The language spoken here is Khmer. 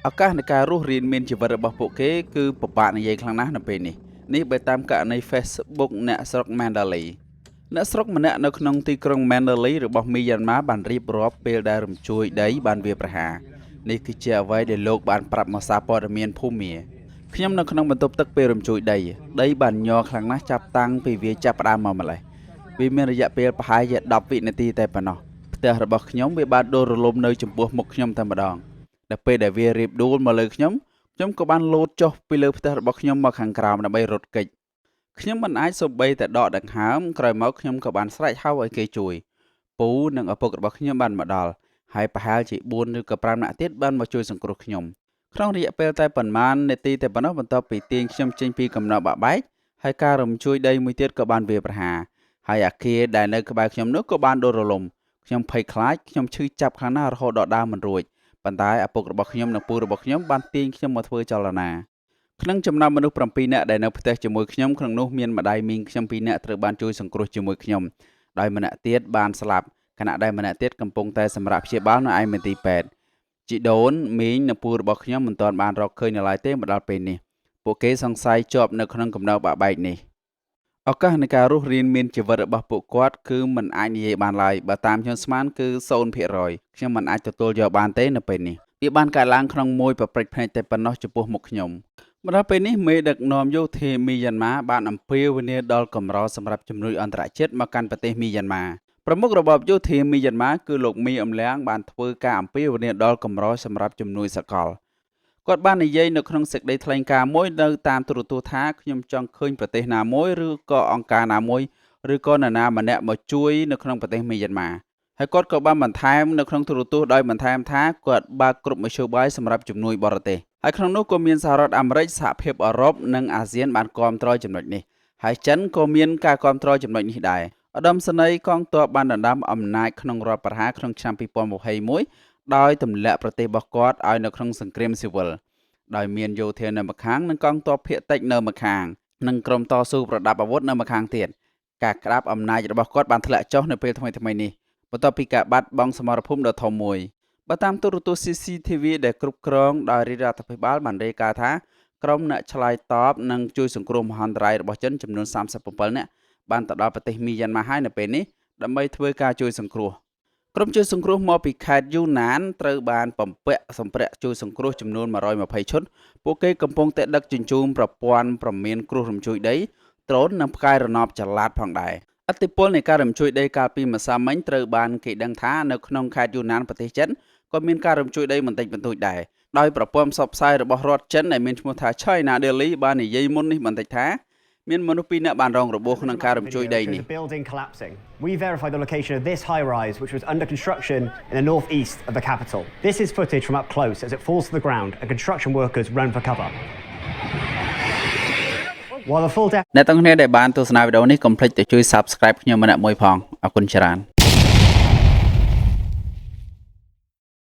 ឱកាសនៃការរស់រៀនមានជីវិតរបស់ពួកគេគឺពិបាកនិយាយខ្លាំងណាស់នៅពេលនេះបើតាមករណី Facebook អ្នកស្រុក Mandalay អ្នកស្រុកម្នាក់នៅក្នុងទីក្រុង Mandalay របស់មីយ៉ាន់ម៉ាបានរៀបរាប់ពេលដែលរំជួយដីបានវាយប្រហារនេះគឺជាអ្វីដែលលោកបានប្រាប់មកសារព័ត៌មានភូមាខ្ញុំនៅក្នុងបន្ទប់ទឹកពេលរំជួយដីបានញ័រខ្លាំងណាស់ចាប់តាំងពីវាចាប់ផ្ដើមមកម្លេះវាមានរយៈពេលប្រហែលជា10វិនាទីតែប៉ុណ្ណោះផ្ទះរបស់ខ្ញុំវាបានដួលរលំនៅចំពោះមុខខ្ញុំតែម្ដងដល់ពេលដែលវារៀបដួលមកលើខ្ញុំក៏បានលោតចុះពីលើផ្ទះរបស់ខ្ញុំមកខាងក្រោមដើម្បីរត់គេចខ្ញុំមិនអាចសូម្បីតែដកដង្ហើមក្រោយមកខ្ញុំក៏បានស្រែកហៅឲ្យគេជួយពូនិងឪពុករបស់ខ្ញុំបានមកដល់ហើយប្រហែលជា4ឬក៏5នាក់ទៀតបានមកជួយសង្គ្រោះខ្ញុំក្នុងរយៈពេលតែប៉ុន្មាននាទីតែប៉ុណ្ណោះបន្ទាប់ពីទាញខ្ញុំចេញពីកំណប់បាក់បែកហើយការរំជួយដីមួយទៀតក៏បានវាយប្រហារហើយអាគារដែលនៅក្បែរខ្ញុំនោះក៏បានដួលរលំខ្ញុំភ័យខ្លាចខ្ញុំឈឺចាប់ខ្លាំងណាស់រហូតដល់ដើរមិនរួចប៉ុន្តែឪពុករបស់ខ្ញុំនិងពូរបស់ខ្ញុំបានទាញខ្ញុំមកធ្វើចលនាក្នុងចំណោមមនុស្ស7នាក់ដែលនៅផ្ទះជាមួយខ្ញុំក្នុងនោះមានម្ដាយមីងខ្ញុំ2នាក់ត្រូវបានជួយសង្គ្រោះជាមួយខ្ញុំដោយម្នាក់ទៀតបានស្លាប់ខណៈដែលម្នាក់ទៀតកំពុងតែសម្រាប់ព្យាបាលនៅឯមន្ទីរពេទ្យជីដូនមីងនិងពូរបស់ខ្ញុំមិនទាន់បានរកឃើញនៅឡើយទេមកដល់ពេលនេះពួកគេសង្ស័យជាប់នៅក្នុងកំណប់បាក់បែកនេះឱកាសនៃការរស់រៀនមានជីវិតរបស់ពួកគាត់គឺមិនអាចនិយាយបានឡើយបើតាមខ្ញុំស្មានគឺ 0% ខ្ញុំមិនអាចទទួលយកបានទេនៅពេលនេះវាបានកើតឡើងក្នុងមួយប្រព្រឹត្តភ្នែកតែប៉ុណ្ណោះចំពោះមុខខ្ញុំមកដល់ពេលនេះមេដឹកនាំយោធាមីយ៉ាន់ម៉ាបានអំពាវនាវដល់កម្រសម្រាប់ជំនួយអន្តរជាតិមកកាន់ប្រទេសមីយ៉ាន់ម៉ាប្រមុខរបបយោធាមីយ៉ាន់ម៉ាគឺលោកមីអ៊ំលៀងបានធ្វើការអំពាវនាវដល់កម្រសម្រាប់ជំនួយសកលគាត់បាននិយាយនៅក្នុងសេចក្តីថ្លែងការណ៍មួយនៅតាមទូរទស្សន៍ថាខ្ញុំចង់ឃើញប្រទេសណាមួយឬក៏អង្គការណាមួយឬក៏នរណាម្នាក់មកជួយនៅក្នុងប្រទេសមីយ៉ាន់ម៉ាហើយគាត់ក៏បានបន្ថែមនៅក្នុងទូរទស្សន៍ដោយបន្ថែមថាគាត់បើកគ្រប់មធ្យោបាយសម្រាប់ជំនួយបរទេសហើយក្នុងនោះក៏មានសហរដ្ឋអាមេរិកសហភាពអឺរ៉ុបនិងអាស៊ានបានគាំទ្រចំណុចនេះហើយចិនក៏មានការគាំទ្រចំណុចនេះដែរឧត្តមសេនីយកងទ័ពបានដណ្ដើមអំណាចក្នុងរដ្ឋប្រហារក្នុងឆ្នាំ2021ដោយទម្លាក់ប្រទេសរបស់គាត់ឲ្យនៅក្នុងសង្គ្រាមស៊ីវិលដោយមានយោធានៅម្ខាងនិងកងទ័ពភាគតិចនៅម្ខាងនិងក្រុមតស៊ូប្រដាប់អាវុធនៅម្ខាងទៀតការក្តាប់អំណាចរបស់គាត់បានធ្លាក់ចុះនៅពេលថ្មីៗនេះបន្ទាប់ពីការបាត់បង់សមរភូមិដ៏ធំមួយបើតាមទូរទស្សន៍ CCTV ដែលគ្រប់គ្រងដោយរាជរដ្ឋាភិបាលបានរាយការណ៍ថាក្រុមអ្នកឆ្លើយតបនិងជួយសង្គ្រោះមហន្តរាយរបស់ចិនចំនួន37នាក់បានទៅដល់ប្រទេសមីយ៉ាន់ម៉ាហើយនៅពេលនេះដើម្បីធ្វើការជួយសង្គ្រោះក្រុមជួយសង្គ្រោះមកពីខេត្តយូណានត្រូវបានបំពាក់សម្ភារៈជួយសង្គ្រោះចំនួន120ឈុតពួកគេកំពុងតែដឹកជញ្ជូនប្រព័ន្ធប្រមានគ្រោះរំជួយដីដ្រូននិងផ្កាយរណបចល័តផងដែរឥទ្ធិពលនៃការរំជួយដីកាលពីម្សិលមិញត្រូវបានគេដឹងថានៅក្នុងខេត្តយូណានប្រទេសចិនក៏មានការរំជួយដីបន្តិចបន្តួចដែរដោយប្រព័ន្ធផ្សព្វផ្សាយរបស់រដ្ឋចិនដែលមានឈ្មោះថា China Daily បាននិយាយមុននេះបន្តិចថាមានមនុស្ស2នាក់បានរងរបួសក្នុងការរំជួយដីនេះ We verified the location of this high rise which was under construction in the northeast of the capital. This is footage from up close as it falls to the ground and construction workers run for cover. While the full អ្នកទាំងគ្នាដែលបានទស្សនាវីដេអូនេះកុំភ្លេចទៅជួយ Subscribe ខ្ញុំម្នាក់មួយផងអរគុណច្រើន